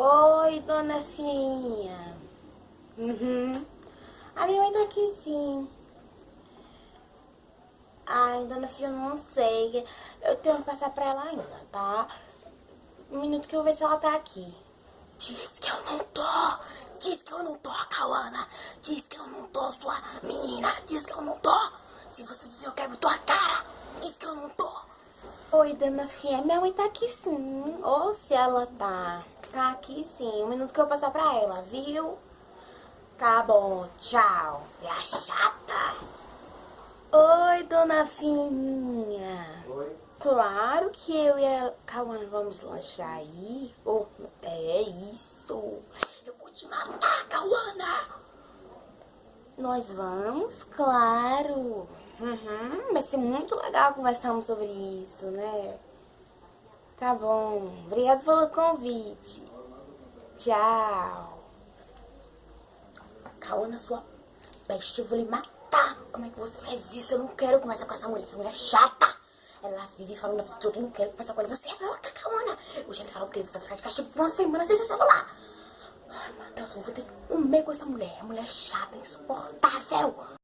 Oi, dona Finha. A minha mãe tá aqui sim. Ai, dona Finha, eu não sei. Eu tenho que passar pra ela ainda, tá? Um minuto que eu vou ver se ela tá aqui. Diz que eu não tô. Diz que eu não tô, Cauana. Diz que eu não tô, sua menina. Diz que eu não tô. Se você dizer eu quebro tua cara. Diz que eu não tô. Oi, dona Fia, minha mãe tá aqui sim. Ou se ela tá aqui sim. Um minuto que eu vou passar pra ela, viu? Tá bom, tchau. É a chata. Oi, dona Fininha. Oi? Claro que eu e a Cauana vamos lanchar aí. Oh, é isso. Eu vou te matar, Cauana. Nós vamos, claro. Vai ser muito legal conversarmos sobre isso, né? Tá bom. Obrigada pelo convite. Tchau. Cauana, sua peste, eu vou lhe matar. Como é que você faz isso? Eu não quero conversar com essa mulher. Essa mulher é chata. Ela vive falando da vida de todo mundo. Eu não quero conversar com ela. Você é louca, Cauana. Eu já lhe falei que ele vai ficar de castigo por uma semana sem seu celular. Ai, meu Deus, eu vou ter que comer com essa mulher. A mulher é chata, insuportável.